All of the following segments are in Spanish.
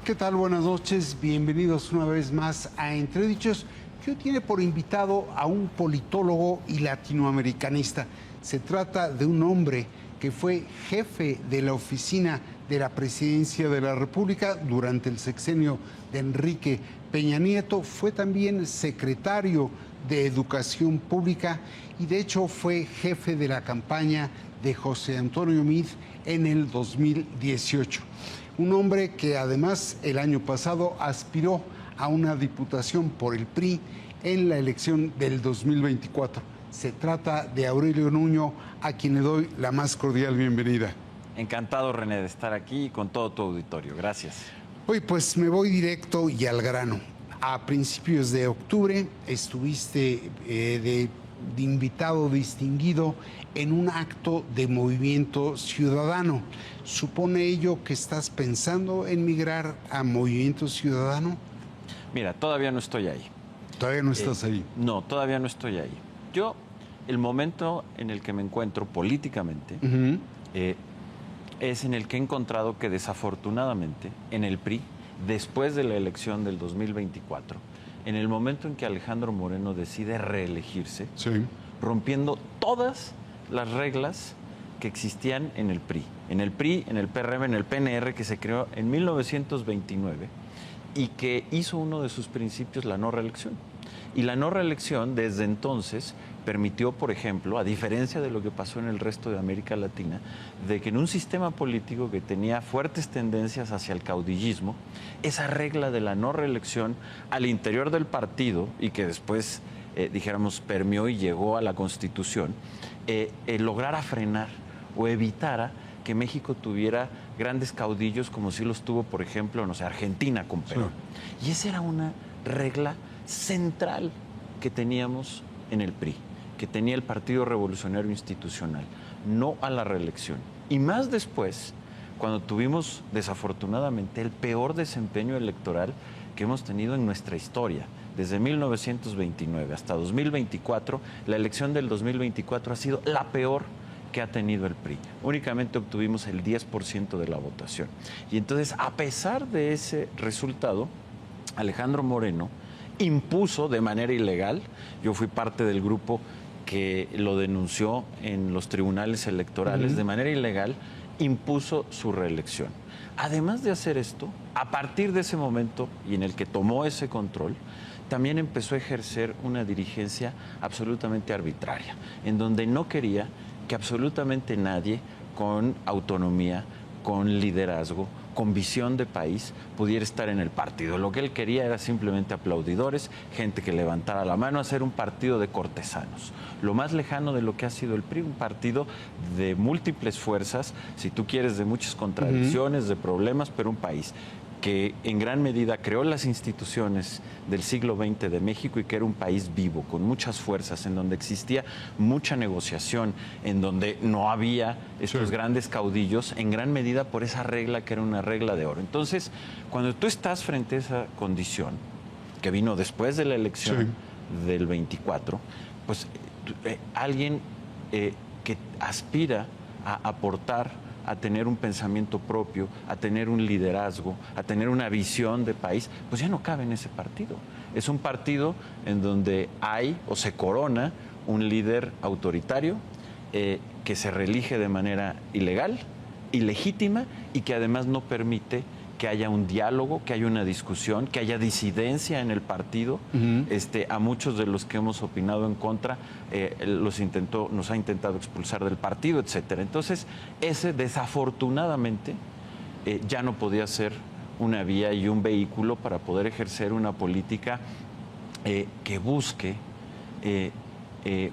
¿Qué tal? Buenas noches, bienvenidos una vez más a Entredichos, que hoy tiene por invitado a un politólogo y latinoamericanista. Se trata de un hombre que fue jefe de la oficina de la Presidencia de la República durante el sexenio de Enrique Peña Nieto, fue también secretario de Educación Pública y de hecho fue jefe de la campaña de José Antonio Meade en el 2018. Un hombre que además el año pasado aspiró a una diputación por el PRI en la elección del 2024. Se trata de Aurelio Nuño, a quien le doy la más cordial bienvenida. Encantado, René, de estar aquí con todo tu auditorio. Gracias. Hoy pues me voy directo y al grano. A principios de octubre estuviste de invitado distinguido en un acto de Movimiento Ciudadano. ¿Supone ello que estás pensando en migrar a Movimiento Ciudadano? Mira, todavía no estoy ahí. ¿Todavía no estás ahí? No, todavía no estoy ahí. Yo, el momento en el que me encuentro políticamente, es en el que he encontrado que desafortunadamente en el PRI, después de la elección del 2024, en el momento en que Alejandro Moreno decide reelegirse, Sí. rompiendo todas las reglas que existían en el PRI, en el PRM, en el PNR, que se creó en 1929 y que hizo uno de sus principios la no reelección. Y la no reelección desde entonces permitió, por ejemplo, a diferencia de lo que pasó en el resto de América Latina, de que en un sistema político que tenía fuertes tendencias hacia el caudillismo, esa regla de la no reelección al interior del partido y que después, dijéramos, permeó y llegó a la Constitución, lograra frenar o evitara que México tuviera grandes caudillos como si los tuvo, por ejemplo, no sé, Argentina con Perón. Sí. Y esa era una regla central que teníamos en el PRI, que tenía el Partido Revolucionario Institucional, no a la reelección. Y más después, cuando tuvimos desafortunadamente el peor desempeño electoral que hemos tenido en nuestra historia. Desde 1929 hasta 2024, la elección del 2024 ha sido la peor que ha tenido el PRI. Únicamente obtuvimos el 10% de la votación. Y entonces, a pesar de ese resultado, Alejandro Moreno impuso de manera ilegal, yo fui parte del grupo que lo denunció en los tribunales electorales, de manera ilegal, impuso su reelección. Además de hacer esto, a partir de ese momento y en el que tomó ese control, también empezó a ejercer una dirigencia absolutamente arbitraria, en donde no quería que absolutamente nadie con autonomía, con liderazgo, con visión de país, pudiera estar en el partido. Lo que él quería era simplemente aplaudidores, gente que levantara la mano, hacer un partido de cortesanos. Lo más lejano de lo que ha sido el PRI, un partido de múltiples fuerzas, si tú quieres, de muchas contradicciones, de problemas, pero un país que en gran medida creó las instituciones del siglo XX de México y que era un país vivo, con muchas fuerzas, en donde existía mucha negociación, en donde no había estos grandes caudillos, en gran medida por esa regla que era una regla de oro. Entonces, cuando tú estás frente a esa condición, que vino después de la elección del 24, pues alguien que aspira a aportar, a tener un pensamiento propio, a tener un liderazgo, a tener una visión de país, pues ya no cabe en ese partido. Es un partido en donde hay o se corona un líder autoritario que se reelige de manera ilegal, ilegítima y que además no permite que haya un diálogo, que haya una discusión, que haya disidencia en el partido. A muchos de los que hemos opinado en contra nos ha intentado expulsar del partido, etcétera. Entonces, ese desafortunadamente ya no podía ser una vía y un vehículo para poder ejercer una política que busque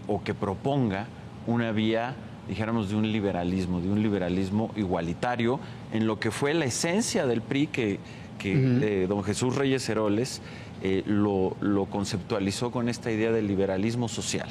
o que proponga una vía, dijéramos, de un liberalismo igualitario, en lo que fue la esencia del PRI que don Jesús Reyes Heroles lo conceptualizó con esta idea del liberalismo social,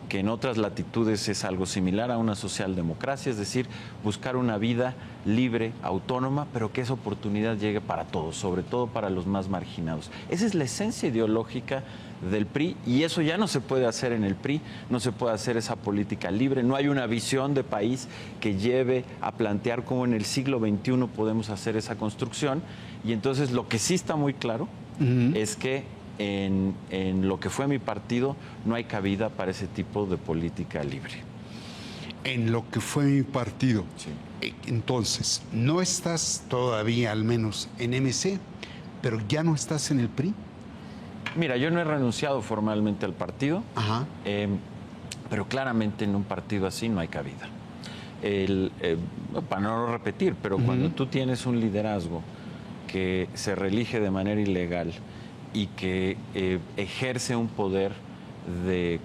que en otras latitudes es algo similar a una socialdemocracia, es decir, buscar una vida libre, autónoma, pero que esa oportunidad llegue para todos, sobre todo para los más marginados. Esa es la esencia ideológica del PRI y eso ya no se puede hacer en el PRI, no se puede hacer esa política libre, no hay una visión de país que lleve a plantear cómo en el siglo XXI podemos hacer esa construcción y entonces lo que sí está muy claro es que en lo que fue mi partido no hay cabida para ese tipo de política libre. En lo que fue mi partido. Sí. Entonces, no estás todavía, al menos, en MC, pero ya no estás en el PRI. Mira, yo no he renunciado formalmente al partido, pero claramente en un partido así no hay cabida. Para no repetir, pero cuando tú tienes un liderazgo que se reelige de manera ilegal y que ejerce un poder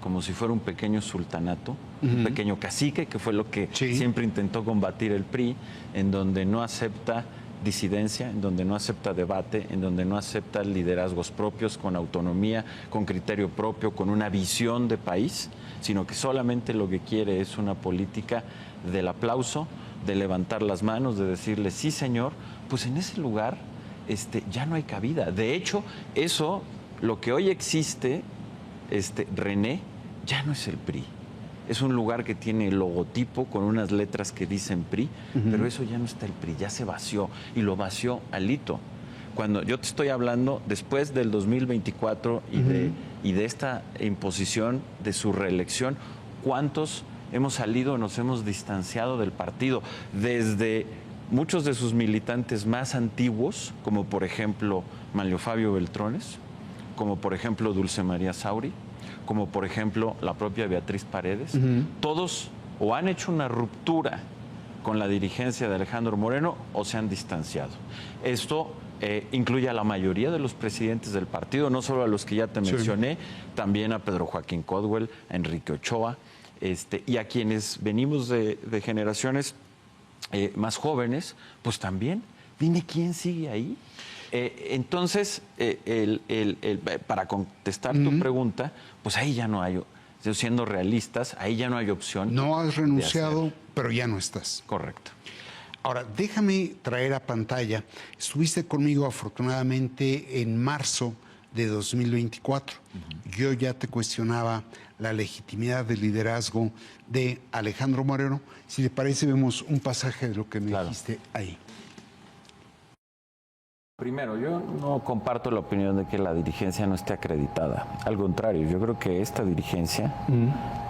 como si fuera un pequeño sultanato, un pequeño cacique, que fue lo que siempre intentó combatir el PRI, en donde no acepta disidencia, en donde no acepta debate, en donde no acepta liderazgos propios, con autonomía, con criterio propio, con una visión de país, sino que solamente lo que quiere es una política del aplauso, de levantar las manos, de decirle sí señor, pues en ese lugar ya no hay cabida. De hecho, eso, lo que hoy existe, René, ya no es el PRI. Es un lugar que tiene el logotipo con unas letras que dicen PRI, pero eso ya no está el PRI, ya se vació y lo vació Alito. Cuando yo te estoy hablando después del 2024 y de esta imposición de su reelección, ¿cuántos hemos salido, nos hemos distanciado del partido? Desde muchos de sus militantes más antiguos, como por ejemplo Manlio Fabio Beltrones, como por ejemplo Dulce María Sauri, como por ejemplo la propia Beatriz Paredes, todos o han hecho una ruptura con la dirigencia de Alejandro Moreno o se han distanciado. Esto incluye a la mayoría de los presidentes del partido, no solo a los que ya te mencioné, también a Pedro Joaquín Codwell, a Enrique Ochoa, y a quienes venimos de generaciones más jóvenes, pues también, dime quién sigue ahí. Entonces, para contestar tu pregunta, pues ahí ya no hay, siendo realistas, ahí ya no hay opción. No has renunciado, pero ya no estás. Correcto. Ahora, déjame traer a pantalla. Estuviste conmigo afortunadamente en marzo de 2024. Yo ya te cuestionaba la legitimidad del liderazgo de Alejandro Moreno. Si te parece, vemos un pasaje de lo que me dijiste ahí. Primero, yo no comparto la opinión de que la dirigencia no esté acreditada. Al contrario, yo creo que esta dirigencia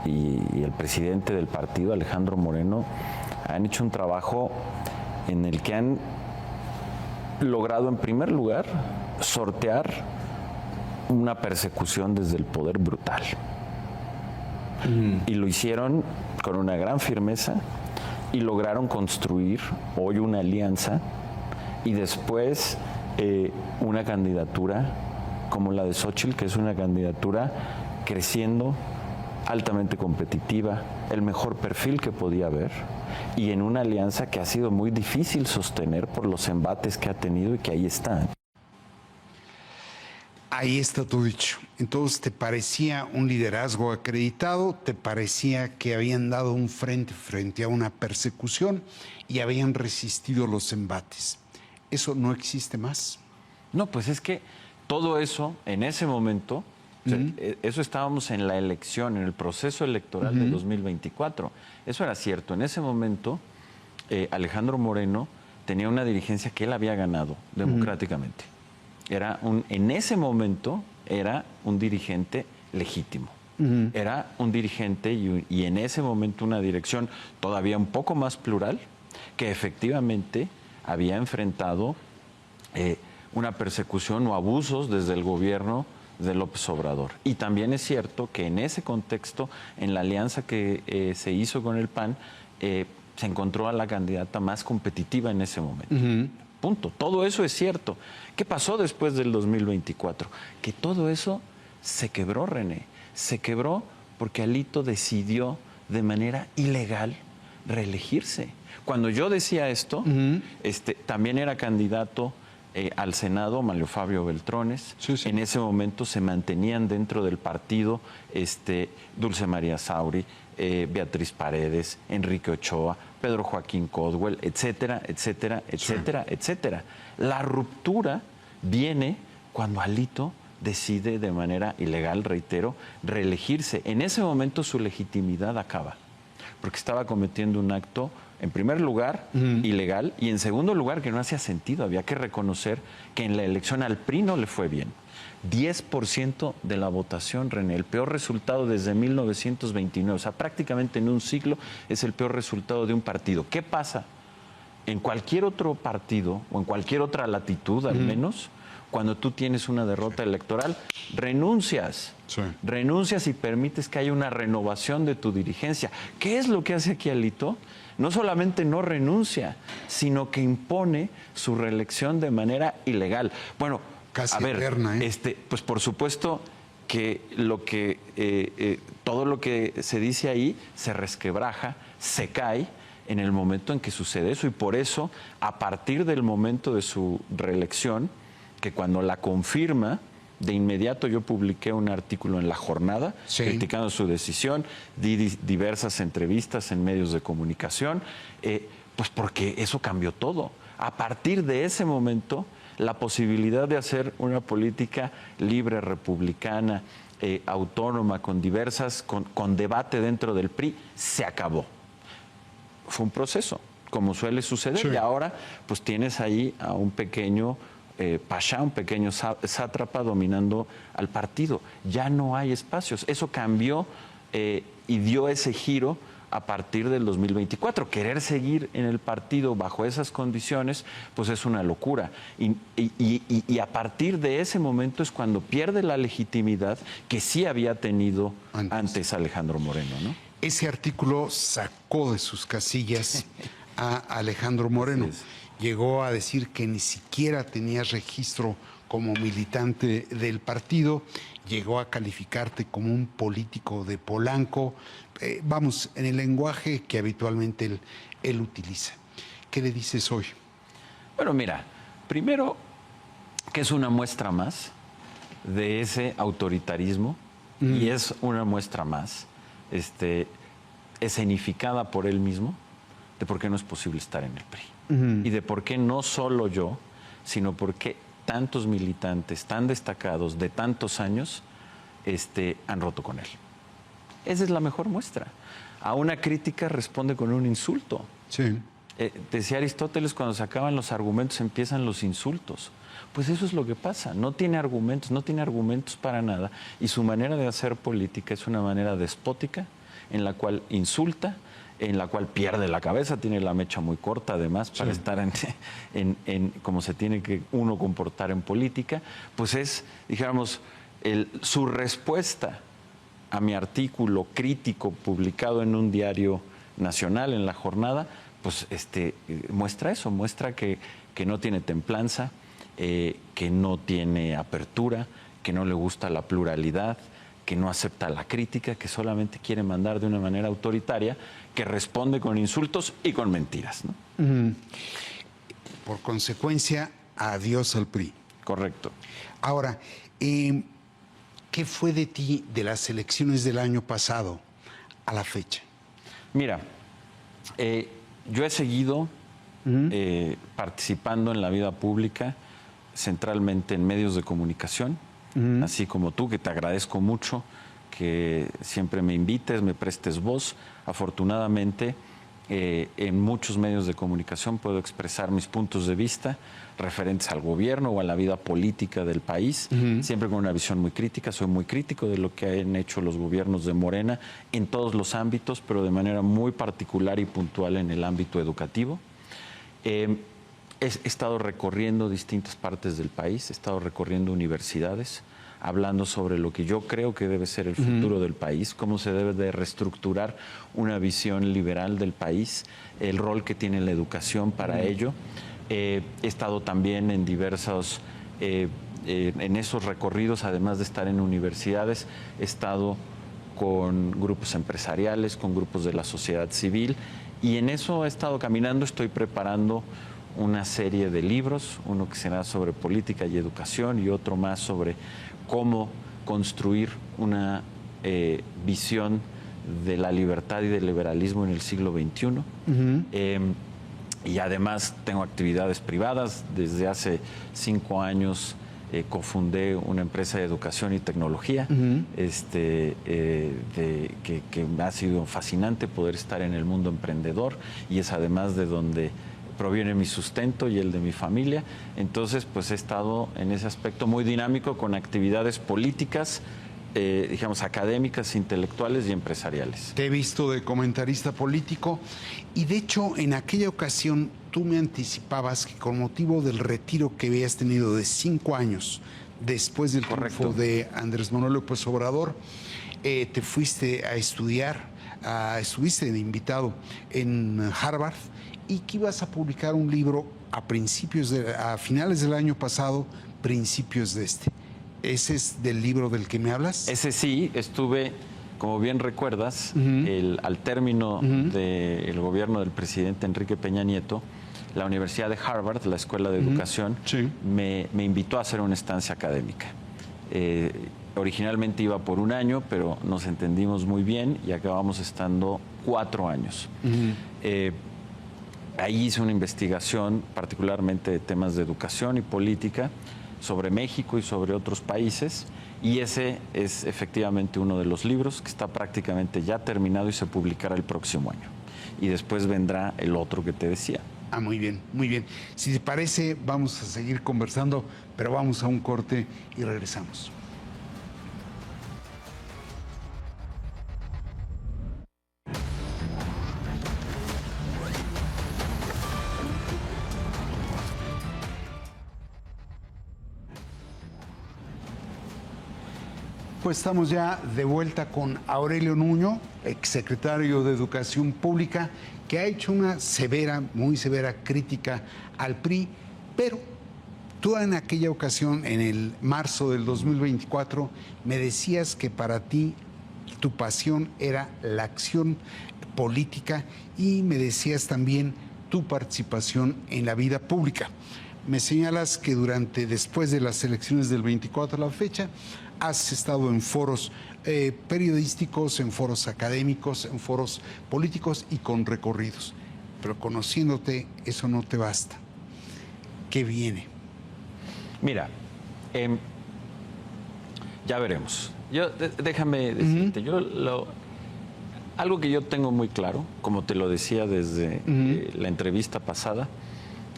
y el presidente del partido, Alejandro Moreno, han hecho un trabajo en el que han logrado, en primer lugar, sortear una persecución desde el poder brutal. Y lo hicieron con una gran firmeza y lograron construir hoy una alianza y después una candidatura como la de Xóchitl, que es una candidatura creciendo, altamente competitiva, el mejor perfil que podía haber, y en una alianza que ha sido muy difícil sostener por los embates que ha tenido y que ahí están. Ahí está tu dicho. Entonces, ¿te parecía un liderazgo acreditado? ¿Te parecía que habían dado un frente a una persecución y habían resistido los embates? ¿Eso no existe más? No, pues es que todo eso, en ese momento, o sea, eso estábamos en la elección, en el proceso electoral de 2024. Eso era cierto. En ese momento, Alejandro Moreno tenía una dirigencia que él había ganado democráticamente. En ese momento era un dirigente legítimo. Era un dirigente y en ese momento una dirección todavía un poco más plural, que efectivamente había enfrentado una persecución o abusos desde el gobierno de López Obrador. Y también es cierto que en ese contexto, en la alianza que se hizo con el PAN, se encontró a la candidata más competitiva en ese momento. Punto. Todo eso es cierto. ¿Qué pasó después del 2024? Que todo eso se quebró, René. Se quebró porque Alito decidió de manera ilegal reelegirse. Cuando yo decía esto, también era candidato al Senado Manlio Fabio Beltrones. En ese momento se mantenían dentro del partido Dulce María Sauri, Beatriz Paredes, Enrique Ochoa, Pedro Joaquín Coswell, etcétera, etcétera, etcétera, etcétera. La ruptura viene cuando Alito decide de manera ilegal, reitero, reelegirse. En ese momento su legitimidad acaba, porque estaba cometiendo un acto, en primer lugar, ilegal, y en segundo lugar, que no hacía sentido. Había que reconocer que en la elección al PRI no le fue bien. 10% de la votación, René, el peor resultado desde 1929, o sea, prácticamente en un siglo es el peor resultado de un partido. ¿Qué pasa? En cualquier otro partido, o en cualquier otra latitud al menos, cuando tú tienes una derrota electoral, renuncias. Sí. Renuncias y permites que haya una renovación de tu dirigencia. ¿Qué es lo que hace aquí Alito? No solamente no renuncia, sino que impone su reelección de manera ilegal. Bueno, casi a ver, eterna, pues por supuesto que todo lo que se dice ahí se resquebraja, se cae en el momento en que sucede eso, y por eso, a partir del momento de su reelección, que cuando la confirma, de inmediato yo publiqué un artículo en La Jornada, sí, criticando su decisión, di diversas entrevistas en medios de comunicación, pues porque eso cambió todo. A partir de ese momento, la posibilidad de hacer una política libre, republicana, autónoma, con debate dentro del PRI, se acabó. Fue un proceso, como suele suceder, sí, y ahora pues tienes ahí a un pequeño pasha, un pequeño sátrapa dominando al partido. Ya no hay espacios. Eso cambió y dio ese giro a partir del 2024. Querer seguir en el partido bajo esas condiciones, pues es una locura. Y a partir de ese momento es cuando pierde la legitimidad que sí había tenido antes Alejandro Moreno, ¿no? Ese artículo sacó de sus casillas a Alejandro Moreno. Llegó a decir que ni siquiera tenía registro como militante del partido, llegó a calificarte como un político de Polanco, vamos, en el lenguaje que habitualmente él utiliza. ¿Qué le dices hoy? Bueno, mira, primero que es una muestra más de ese autoritarismo y es una muestra más escenificada por él mismo de por qué no es posible estar en el PRI. Y de por qué no solo yo, sino por qué tantos militantes tan destacados de tantos años han roto con él. Esa es la mejor muestra. A una crítica responde con un insulto. Sí. Decía Aristóteles, cuando se acaban los argumentos empiezan los insultos. Pues eso es lo que pasa. No tiene argumentos para nada. Y su manera de hacer política es una manera despótica en la cual insulta, en la cual pierde la cabeza, tiene la mecha muy corta además para estar en cómo se tiene que uno comportar en política, pues es, dijéramos, su respuesta a mi artículo crítico publicado en un diario nacional, en La Jornada, pues muestra eso, muestra que no tiene templanza, que no tiene apertura, que no le gusta la pluralidad, que no acepta la crítica, que solamente quiere mandar de una manera autoritaria, que responde con insultos y con mentiras, ¿no? Por consecuencia, adiós al PRI. Correcto. Ahora, ¿qué fue de ti de las elecciones del año pasado a la fecha? Mira, yo he seguido participando en la vida pública, centralmente en medios de comunicación, así como tú, que te agradezco mucho que siempre me invites, me prestes voz. Afortunadamente, en muchos medios de comunicación puedo expresar mis puntos de vista referentes al gobierno o a la vida política del país, siempre con una visión muy crítica. Soy muy crítico de lo que han hecho los gobiernos de Morena en todos los ámbitos, pero de manera muy particular y puntual en el ámbito educativo. He estado recorriendo distintas partes del país, he estado recorriendo universidades, hablando sobre lo que yo creo que debe ser el futuro del país, cómo se debe de reestructurar una visión liberal del país, el rol que tiene la educación para ello. He estado también en diversos, en esos recorridos, además de estar en universidades, he estado con grupos empresariales, con grupos de la sociedad civil, y en eso he estado caminando. Estoy preparando una serie de libros, uno que será sobre política y educación y otro más sobre cómo construir una visión de la libertad y del liberalismo en el siglo XXI. Y además tengo actividades privadas. Desde hace 5 años cofundé una empresa de educación y tecnología, que me ha sido fascinante poder estar en el mundo emprendedor, y es además de donde proviene mi sustento y el de mi familia. Entonces, pues he estado en ese aspecto muy dinámico con actividades políticas, digamos, académicas, intelectuales y empresariales. Te he visto de comentarista político y de hecho en aquella ocasión tú me anticipabas que con motivo del retiro que habías tenido de 5 años después del triunfo de Andrés Manuel López Obrador, te fuiste a estudiar, estuviste de invitado en Harvard y que ibas a publicar un libro a finales del año pasado, principios de este. ¿Ese es del libro del que me hablas? Ese sí, estuve, como bien recuerdas, al término del gobierno del presidente Enrique Peña Nieto, la Universidad de Harvard, la Escuela de Educación, me invitó a hacer una estancia académica. Originalmente iba por 1 año, pero nos entendimos muy bien y acabamos estando 4 años. Ahí hice una investigación, particularmente de temas de educación y política, sobre México y sobre otros países, y ese es efectivamente uno de los libros que está prácticamente ya terminado y se publicará el próximo año. Y después vendrá el otro que te decía. Ah, muy bien, muy bien. Si te parece, vamos a seguir conversando, pero vamos a un corte y regresamos. Pues estamos ya de vuelta con Aurelio Nuño, exsecretario de Educación Pública, que ha hecho una muy severa crítica al PRI, pero tú en aquella ocasión, en el marzo del 2024, me decías que para ti tu pasión era la acción política y me decías también tu participación en la vida pública. Me señalas que después de las elecciones del 24 a la fecha, has estado en foros periodísticos, en foros académicos, en foros políticos y con recorridos. Pero conociéndote, eso no te basta. ¿Qué viene? Mira, ya veremos. Déjame decirte, algo que yo tengo muy claro, como te lo decía desde la entrevista pasada,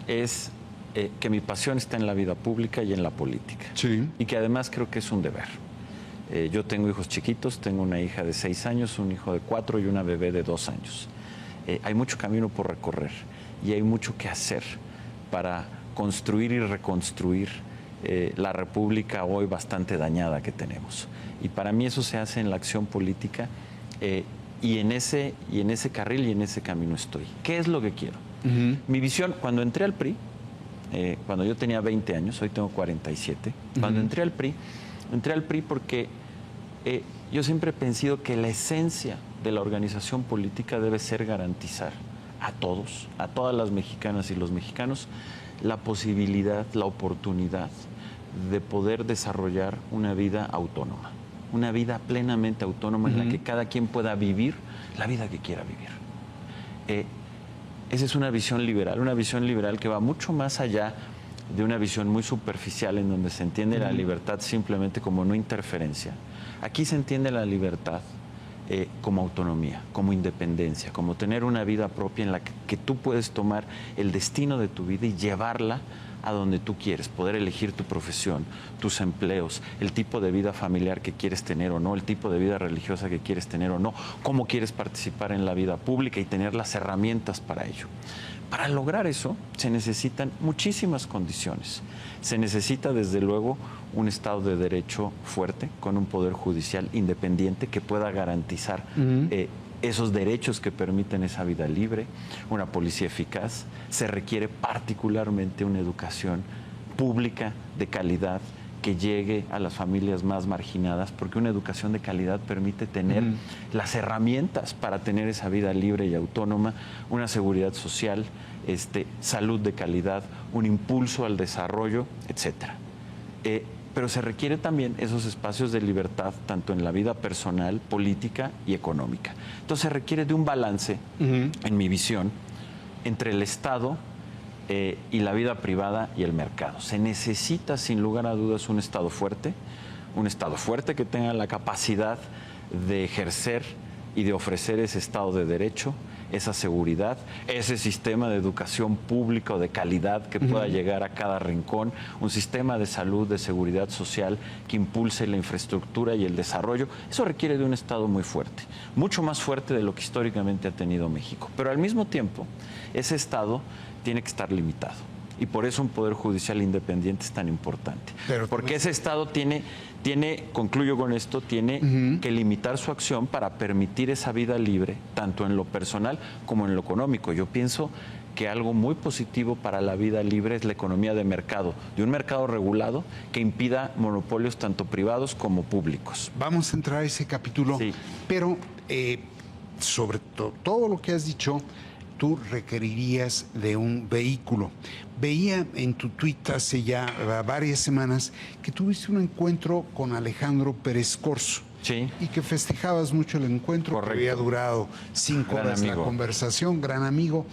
es que mi pasión está en la vida pública y en la política. Sí. Y que además creo que es un deber. Yo tengo hijos chiquitos, tengo una hija de 6 años, un hijo de 4 y una bebé de 2 años. Hay mucho camino por recorrer y hay mucho que hacer para construir y reconstruir la república hoy bastante dañada que tenemos. Y para mí eso se hace en la acción política y en ese carril y en ese camino estoy. ¿Qué es lo que quiero? Mi visión, cuando entré al PRI, cuando yo tenía 20 años, hoy tengo 47, cuando entré al PRI porque yo siempre he pensado que la esencia de la organización política debe ser garantizar a todos, a todas las mexicanas y los mexicanos, la posibilidad, la oportunidad de poder desarrollar una vida autónoma, una vida plenamente autónoma en la que cada quien pueda vivir la vida que quiera vivir. Esa es una visión liberal que va mucho más allá de una visión muy superficial en donde se entiende la libertad simplemente como no interferencia. Aquí se entiende la libertad como autonomía, como independencia, como tener una vida propia en la que tú puedes tomar el destino de tu vida y llevarla a donde tú quieres, poder elegir tu profesión, tus empleos, el tipo de vida familiar que quieres tener o no, el tipo de vida religiosa que quieres tener o no, cómo quieres participar en la vida pública y tener las herramientas para ello. Para lograr eso se necesitan muchísimas condiciones. Se necesita desde luego un Estado de Derecho fuerte, con un poder judicial independiente que pueda garantizar esos derechos que permiten esa vida libre, una policía eficaz. Se requiere particularmente una educación pública de calidad que llegue a las familias más marginadas, porque una educación de calidad permite tener las herramientas para tener esa vida libre y autónoma, una seguridad social, salud de calidad, un impulso al desarrollo, etcétera. pero se requiere también esos espacios de libertad, tanto en la vida personal, política y económica. Entonces se requiere de un balance, en mi visión, entre el Estado y la vida privada y el mercado. Se necesita, sin lugar a dudas, un Estado fuerte que tenga la capacidad de ejercer y de ofrecer ese Estado de Derecho, esa seguridad, ese sistema de educación pública o de calidad que pueda llegar a cada rincón, un sistema de salud, de seguridad social que impulse la infraestructura y el desarrollo. Eso requiere de un Estado muy fuerte, mucho más fuerte de lo que históricamente ha tenido México. Pero al mismo tiempo, ese Estado tiene que estar limitado. Y por eso un poder judicial independiente es tan importante. Porque ese Estado tiene, concluyo con esto, tiene que limitar su acción para permitir esa vida libre, tanto en lo personal como en lo económico. Yo pienso que algo muy positivo para la vida libre es la economía de mercado, de un mercado regulado que impida monopolios tanto privados como públicos. Vamos a entrar a ese capítulo, sí. Pero sobre todo lo que has dicho, tú requerirías de un vehículo. Veía en tu tweet hace ya varias semanas que tuviste un encuentro con Alejandro Pérez Corzo. Sí. Y que festejabas mucho el encuentro. Correcto. Que había durado 5 horas la conversación, gran amigo.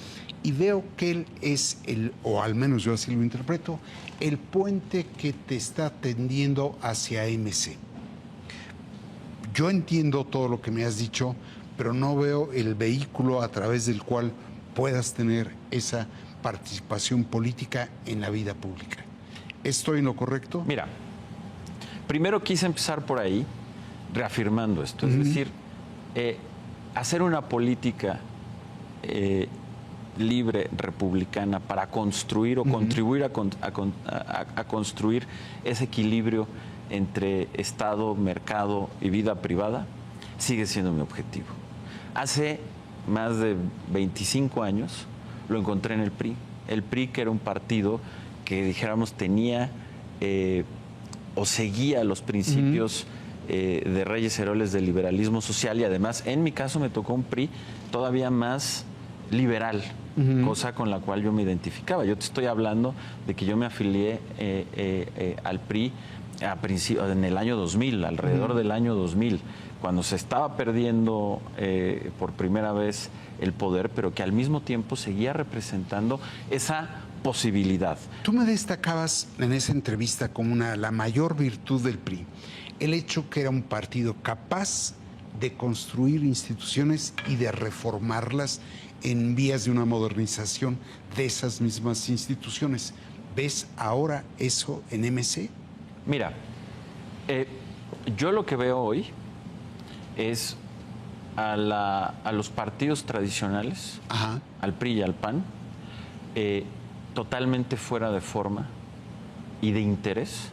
Y veo que él es o al menos yo así lo interpreto, el puente que te está tendiendo hacia MC. Yo entiendo todo lo que me has dicho, pero no veo el vehículo a través del cual puedas tener esa participación política en la vida pública. ¿Estoy en lo correcto? Mira, primero quise empezar por ahí, reafirmando esto. Es decir, hacer una política libre, republicana, para construir o contribuir a construir ese equilibrio entre Estado, mercado y vida privada, sigue siendo mi objetivo. Hace más de 25 años lo encontré en el PRI. El PRI, que era un partido que, dijéramos, tenía o seguía los principios de Reyes Heroles del liberalismo social, y además, en mi caso, me tocó un PRI todavía más liberal, cosa con la cual yo me identificaba. Yo te estoy hablando de que yo me afilié al PRI en el año 2000, alrededor del año 2000, cuando se estaba perdiendo por primera vez el poder, pero que al mismo tiempo seguía representando esa posibilidad. Tú me destacabas en esa entrevista como la mayor virtud del PRI, el hecho que era un partido capaz de construir instituciones y de reformarlas en vías de una modernización de esas mismas instituciones. ¿Ves ahora eso en MC? Mira, yo lo que veo hoy es a los partidos tradicionales, al PRI y al PAN, totalmente fuera de forma y de interés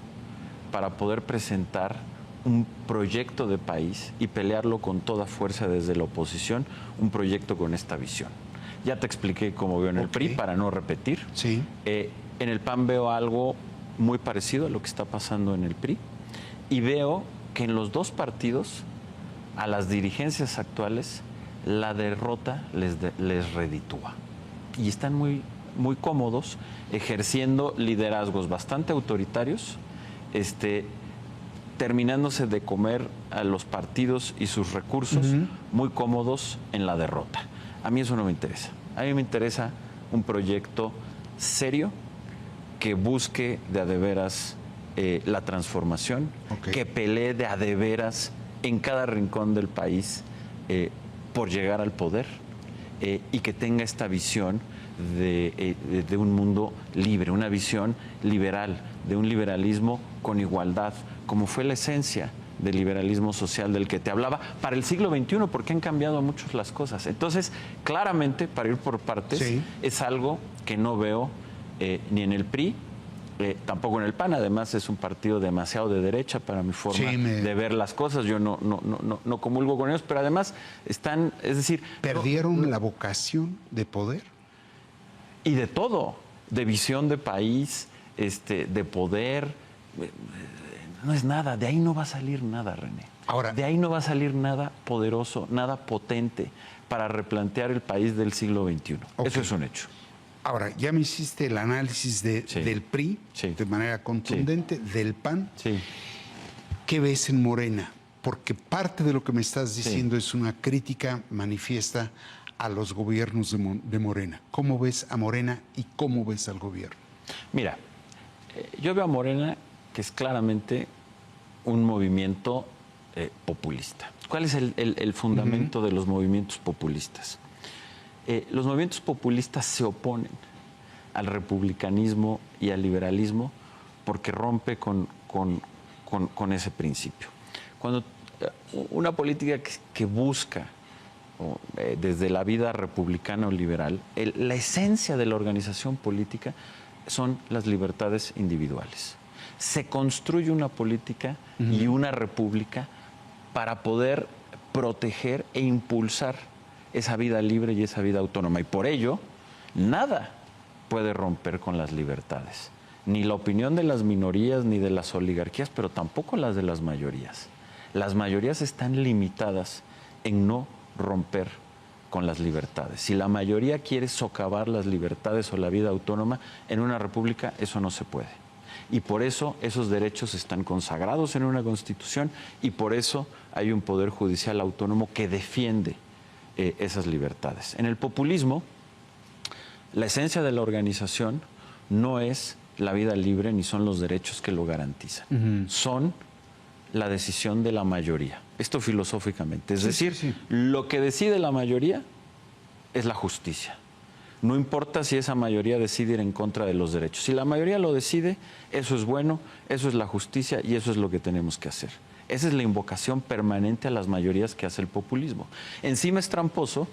para poder presentar un proyecto de país y pelearlo con toda fuerza desde la oposición, un proyecto con esta visión. Ya te expliqué cómo veo en el PRI, para no repetir. Sí. En el PAN veo algo muy parecido a lo que está pasando en el PRI, y veo que en los dos partidos, a las dirigencias actuales, la derrota les reditúa. Y están muy, muy cómodos ejerciendo liderazgos bastante autoritarios, terminándose de comer a los partidos y sus recursos, muy cómodos en la derrota. A mí eso no me interesa. A mí me interesa un proyecto serio que busque de a de veras la transformación, que pelee de a de veras en cada rincón del país por llegar al poder, y que tenga esta visión de un mundo libre, una visión liberal, de un liberalismo con igualdad, como fue la esencia del liberalismo social del que te hablaba para el siglo XXI, porque han cambiado mucho las cosas. Entonces, claramente, para ir por partes, es algo que no veo ni en el PRI, tampoco en el PAN. Además, es un partido demasiado de derecha para mi forma de ver las cosas. Yo no comulgo con ellos, pero además están, es decir... ¿Perdieron la vocación de poder? Y de todo, de visión de país, de poder. No es nada, de ahí no va a salir nada, René. Ahora, de ahí no va a salir nada poderoso, nada potente para replantear el país del siglo XXI. Eso es un hecho. Ahora, ya me hiciste el análisis del PRI, de manera contundente, del PAN. Sí. ¿Qué ves en Morena? Porque parte de lo que me estás diciendo es una crítica manifiesta a los gobiernos de Morena. ¿Cómo ves a Morena y cómo ves al gobierno? Mira, yo veo a Morena que es claramente un movimiento populista. ¿Cuál es el fundamento de los movimientos populistas? Los movimientos populistas se oponen al republicanismo y al liberalismo porque rompe con ese principio. Cuando una política que busca desde la vida republicana o liberal, la esencia de la organización política son las libertades individuales. Se construye una política y una república para poder proteger e impulsar esa vida libre y esa vida autónoma. Y por ello, nada puede romper con las libertades. Ni la opinión de las minorías ni de las oligarquías, pero tampoco las de las mayorías. Las mayorías están limitadas en no romper con las libertades. Si la mayoría quiere socavar las libertades o la vida autónoma, en una república eso no se puede. Y por eso esos derechos están consagrados en una Constitución y por eso hay un Poder Judicial autónomo que defiende esas libertades. En el populismo, la esencia de la organización no es la vida libre ni son los derechos que lo garantizan. Son la decisión de la mayoría. Esto filosóficamente. Es decir, lo que decide la mayoría es la justicia. No importa si esa mayoría decide ir en contra de los derechos. Si la mayoría lo decide, eso es bueno, eso es la justicia y eso es lo que tenemos que hacer. Esa es la invocación permanente a las mayorías que hace el populismo. Encima es tramposo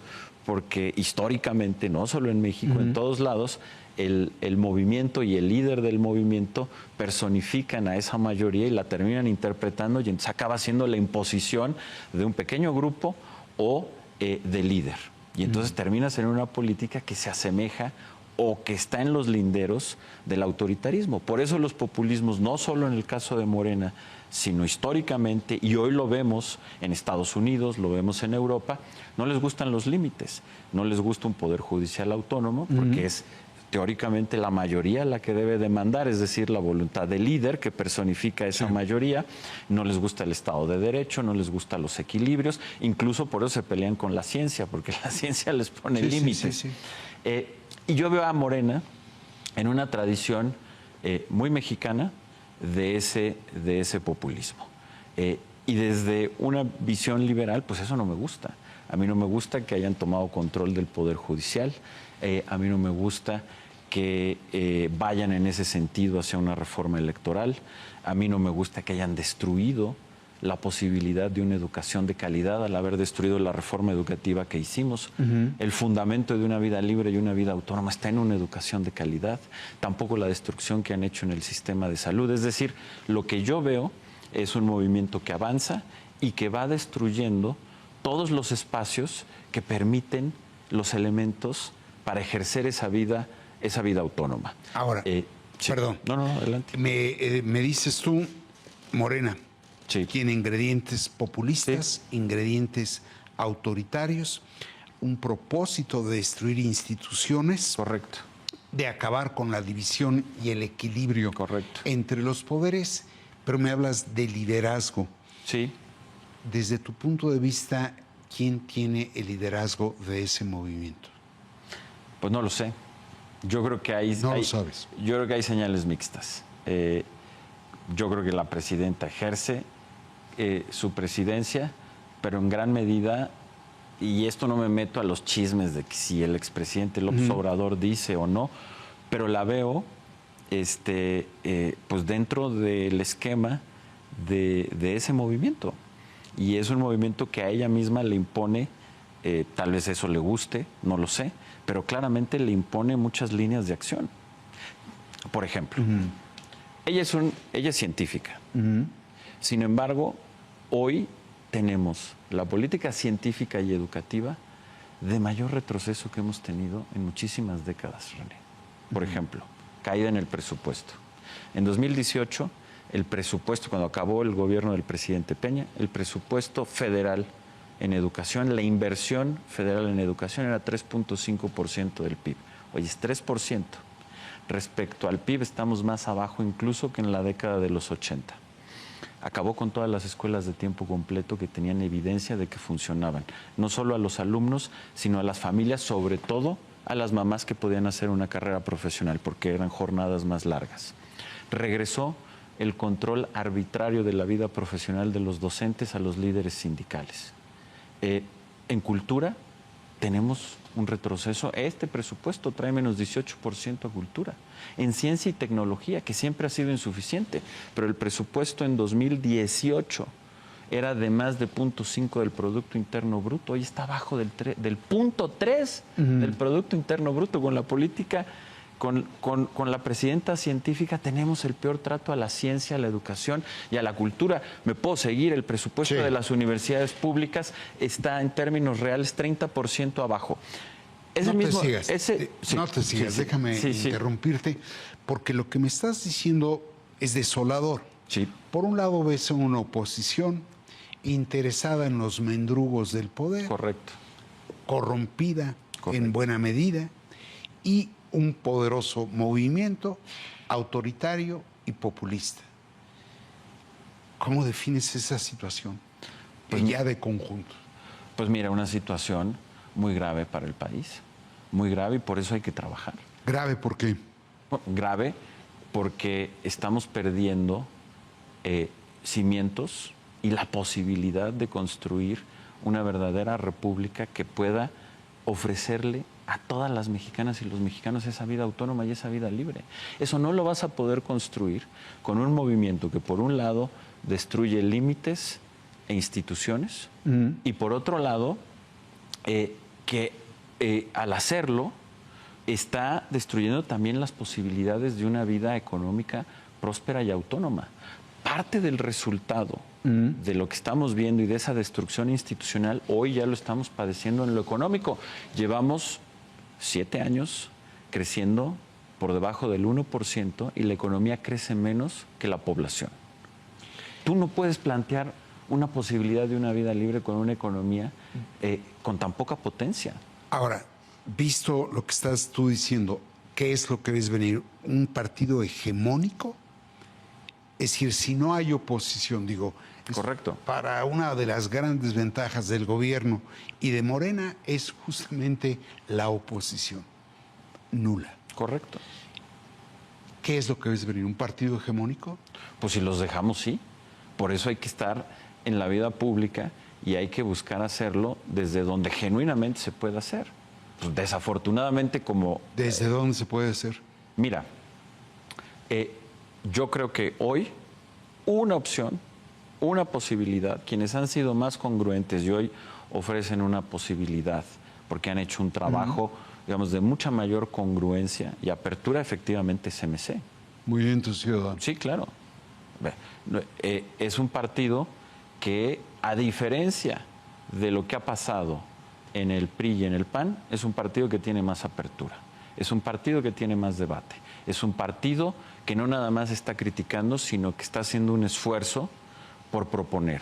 porque históricamente, no solo en México, en todos lados, el movimiento y el líder del movimiento personifican a esa mayoría y la terminan interpretando y entonces acaba siendo la imposición de un pequeño grupo o de líder. Y entonces terminas en una política que se asemeja o que está en los linderos del autoritarismo. Por eso los populismos, no solo en el caso de Morena, sino históricamente, y hoy lo vemos en Estados Unidos, lo vemos en Europa, no les gustan los límites, no les gusta un poder judicial autónomo, porque es teóricamente la mayoría la que debe demandar, es decir, la voluntad del líder que personifica esa mayoría. No les gusta el Estado de Derecho, no les gustan los equilibrios, incluso por eso se pelean con la ciencia, porque la ciencia les pone límites. Y yo veo a Morena en una tradición muy mexicana de ese populismo. Y desde una visión liberal, pues eso no me gusta. A mí no me gusta que hayan tomado control del Poder Judicial, a mí no me gusta que vayan en ese sentido hacia una reforma electoral, a mí no me gusta que hayan destruido la posibilidad de una educación de calidad al haber destruido la reforma educativa que hicimos. El fundamento de una vida libre y una vida autónoma está en una educación de calidad, tampoco la destrucción que han hecho en el sistema de salud. Es decir, lo que yo veo es un movimiento que avanza y que va destruyendo todos los espacios que permiten los elementos para ejercer esa vida autónoma. Ahora, perdón. No, adelante. Me dices tú, Morena, tiene ingredientes populistas, ingredientes autoritarios, un propósito de destruir instituciones. Correcto. De acabar con la división y el equilibrio entre los poderes, pero me hablas de liderazgo. Sí. Desde tu punto de vista, ¿quién tiene el liderazgo de ese movimiento? Pues no lo sé. Yo creo que hay... No lo sabes. Yo creo que hay señales mixtas. Yo creo que la presidenta ejerce su presidencia, pero en gran medida, y esto no me meto a los chismes de que si el expresidente López Obrador dice o no, pero la veo pues dentro del esquema de ese movimiento. Y es un movimiento que a ella misma le impone, tal vez eso le guste, no lo sé, pero claramente le impone muchas líneas de acción. Por ejemplo, ella es científica. Sin embargo, hoy tenemos la política científica y educativa de mayor retroceso que hemos tenido en muchísimas décadas, René. Por ejemplo, caída en el presupuesto. En 2018, el presupuesto, cuando acabó el gobierno del presidente Peña, el presupuesto federal en educación, la inversión federal en educación era 3.5% del PIB. Hoy es 3%. Respecto al PIB estamos más abajo incluso que en la década de los 80. Acabó con todas las escuelas de tiempo completo que tenían evidencia de que funcionaban, no solo a los alumnos, sino a las familias, sobre todo a las mamás que podían hacer una carrera profesional, porque eran jornadas más largas. Regresó el control arbitrario de la vida profesional de los docentes a los líderes sindicales. En cultura tenemos un retroceso. Este presupuesto trae menos 18% a cultura. En ciencia y tecnología, que siempre ha sido insuficiente, pero el presupuesto en 2018 era de más de 0.5 del Producto Interno Bruto. Hoy está abajo del 0.3 del Producto Interno Bruto. Con la política, con la presidenta científica, tenemos el peor trato a la ciencia, a la educación y a la cultura. Me puedo seguir, el presupuesto de las universidades públicas está en términos reales 30% abajo. No te sigas, déjame interrumpirte, porque lo que me estás diciendo es desolador. Sí. Por un lado ves a una oposición interesada en los mendrugos del poder. Correcto. Corrompida en buena medida, y un poderoso movimiento autoritario y populista. ¿Cómo defines esa situación ya de conjunto? Pues mira, una situación muy grave para el país, muy grave, y por eso hay que trabajar. ¿Grave por qué? Bueno, grave porque estamos perdiendo cimientos y la posibilidad de construir una verdadera república que pueda ofrecerle a todas las mexicanas y los mexicanos esa vida autónoma y esa vida libre. Eso no lo vas a poder construir con un movimiento que, por un lado, destruye límites e instituciones, y por otro lado, al hacerlo está destruyendo también las posibilidades de una vida económica próspera y autónoma. Parte del resultado de lo que estamos viendo y de esa destrucción institucional, hoy ya lo estamos padeciendo en lo económico. Llevamos 7 años creciendo por debajo del 1% y la economía crece menos que la población. Tú no puedes plantear una posibilidad de una vida libre con una economía con tan poca potencia. Ahora, visto lo que estás tú diciendo, ¿qué es lo que ves venir? ¿Un partido hegemónico? Es decir, si no hay oposición, correcto. Para una de las grandes ventajas del gobierno y de Morena es justamente la oposición nula. Correcto. ¿Qué es lo que ves venir? ¿Un partido hegemónico? Pues si los dejamos, sí. Por eso hay que estar en la vida pública y hay que buscar hacerlo desde donde genuinamente se pueda hacer. Pues desafortunadamente como... ¿Desde dónde se puede hacer? Mira, yo creo que hoy una opción, una posibilidad, quienes han sido más congruentes y hoy ofrecen una posibilidad, porque han hecho un trabajo, digamos, de mucha mayor congruencia y apertura, efectivamente, es MC. Movimiento Ciudadano. Sí, claro. Es un partido que, a diferencia de lo que ha pasado en el PRI y en el PAN, es un partido que tiene más apertura, es un partido que tiene más debate, es un partido que no nada más está criticando, sino que está haciendo un esfuerzo por proponer,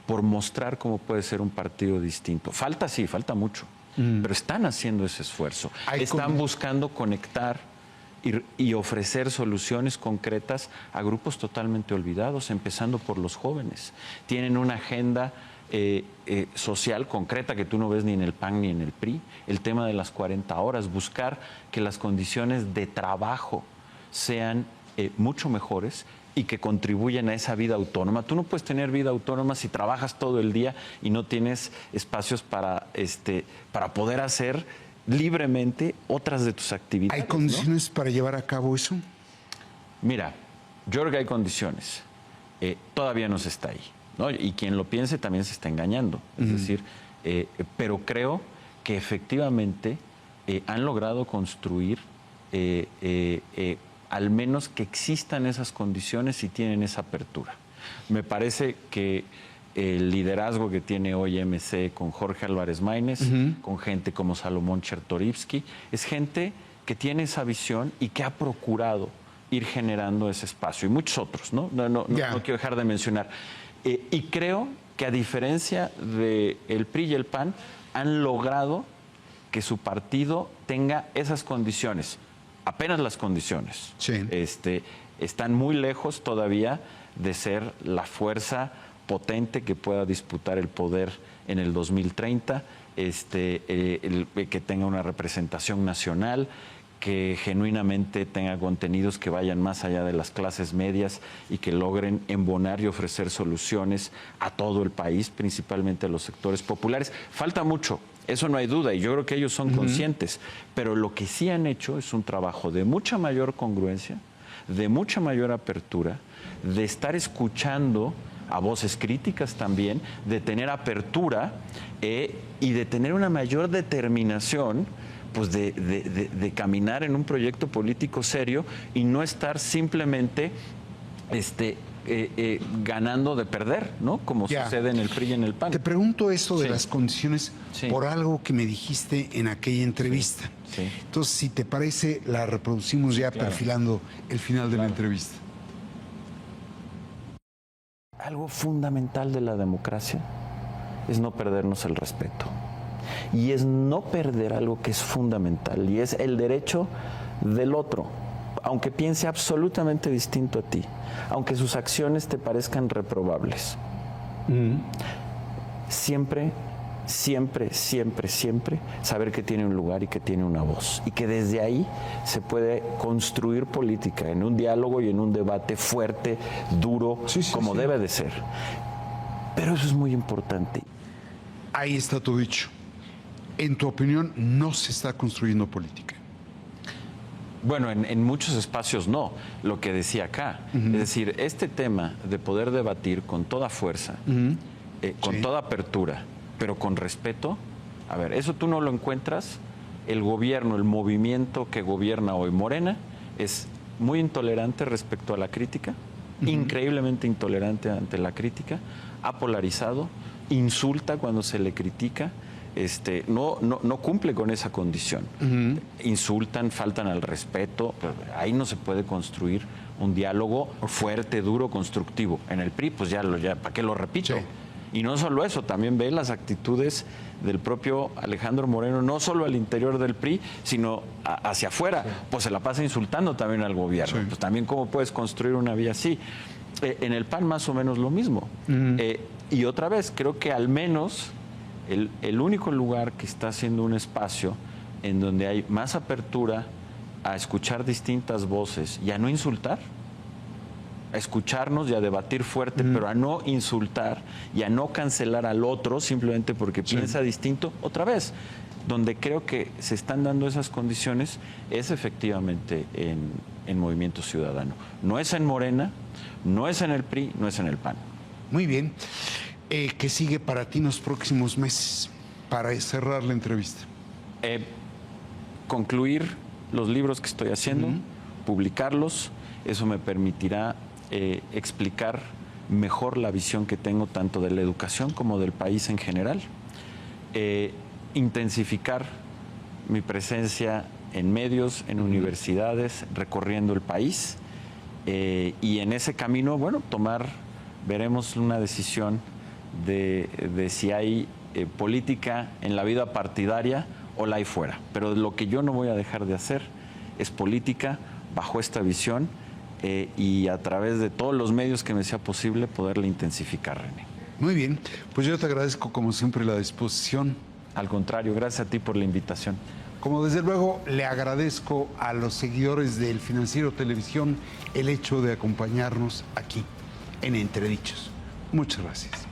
por mostrar cómo puede ser un partido distinto. Falta, sí, falta mucho, pero están haciendo ese esfuerzo. Están buscando conectar y ofrecer soluciones concretas a grupos totalmente olvidados, empezando por los jóvenes. Tienen una agenda social concreta que tú no ves ni en el PAN ni en el PRI. El tema de las 40 horas, buscar que las condiciones de trabajo sean mucho mejores y que contribuyan a esa vida autónoma. Tú no puedes tener vida autónoma si trabajas todo el día y no tienes espacios para poder hacer libremente otras de tus actividades. ¿Hay condiciones para llevar a cabo eso? Mira, yo creo que hay condiciones. Todavía no se está ahí, ¿no? Y quien lo piense también se está engañando. Es decir, pero creo que efectivamente han logrado construir al menos que existan esas condiciones y tienen esa apertura. Me parece que el liderazgo que tiene hoy MC con Jorge Álvarez Maínez, con gente como Salomón Chertorivsky, es gente que tiene esa visión y que ha procurado ir generando ese espacio. Y muchos otros, ¿no? No quiero dejar de mencionar. Y creo que, a diferencia del PRI y el PAN, han logrado que su partido tenga esas condiciones, apenas las condiciones. Sí. Están muy lejos todavía de ser la fuerza potente que pueda disputar el poder en el 2030, que tenga una representación nacional, que genuinamente tenga contenidos que vayan más allá de las clases medias y que logren embonar y ofrecer soluciones a todo el país, principalmente a los sectores populares. Falta mucho, eso no hay duda, y yo creo que ellos son conscientes, pero lo que sí han hecho es un trabajo de mucha mayor congruencia, de mucha mayor apertura, de estar escuchando a voces críticas también, de tener apertura y de tener una mayor determinación, pues de caminar en un proyecto político serio y no estar simplemente ganando de perder, ¿no? Como sucede en el PRI y en el PAN. Te pregunto esto de las condiciones por algo que me dijiste en aquella entrevista. Sí. Entonces, si te parece, la reproducimos ya perfilando el final de la entrevista. Algo fundamental de la democracia es no perdernos el respeto. Y es no perder algo que es fundamental, y es el derecho del otro, aunque piense absolutamente distinto a ti, aunque sus acciones te parezcan reprobables. Siempre, siempre, siempre, siempre saber que tiene un lugar y que tiene una voz, y que desde ahí se puede construir política en un diálogo y en un debate fuerte, duro, como debe de ser. Pero eso es muy importante. Ahí está tu dicho. En tu opinión, no se está construyendo política. Bueno, en muchos espacios no, lo que decía acá. Es decir, este tema de poder debatir con toda fuerza, con toda apertura, pero con respeto, a ver, eso tú no lo encuentras. El gobierno, el movimiento que gobierna hoy Morena, es muy intolerante respecto a la crítica, increíblemente intolerante ante la crítica, ha polarizado, insulta cuando se le critica. No cumple con esa condición. Insultan, faltan al respeto. Ahí no se puede construir un diálogo fuerte, duro, constructivo. En el PRI, pues ya ¿para qué lo repito? Sí. Y no solo eso, también ve las actitudes del propio Alejandro Moreno, no solo al interior del PRI, sino hacia afuera. Pues se la pasa insultando también al gobierno. Pues también cómo puedes construir una vía así. En el PAN más o menos lo mismo. Y otra vez, creo que al menos el único lugar que está haciendo un espacio en donde hay más apertura a escuchar distintas voces y a no insultar, a escucharnos y a debatir fuerte, pero a no insultar y a no cancelar al otro simplemente porque piensa distinto, otra vez, donde creo que se están dando esas condiciones es efectivamente en Movimiento Ciudadano. No es en Morena, no es en el PRI, no es en el PAN. Muy bien. ¿Qué sigue para ti en los próximos meses para cerrar la entrevista? Concluir los libros que estoy haciendo, publicarlos. Eso me permitirá explicar mejor la visión que tengo tanto de la educación como del país en general. Intensificar mi presencia en medios, en universidades, recorriendo el país. Y en ese camino, bueno, veremos una decisión de si hay política en la vida partidaria o la hay fuera. Pero lo que yo no voy a dejar de hacer es política bajo esta visión y a través de todos los medios que me sea posible poderla intensificar, René. Muy bien, pues yo te agradezco como siempre la disposición. Al contrario, gracias a ti por la invitación. Como desde luego le agradezco a los seguidores del Financiero Televisión el hecho de acompañarnos aquí en Entredichos. Muchas gracias.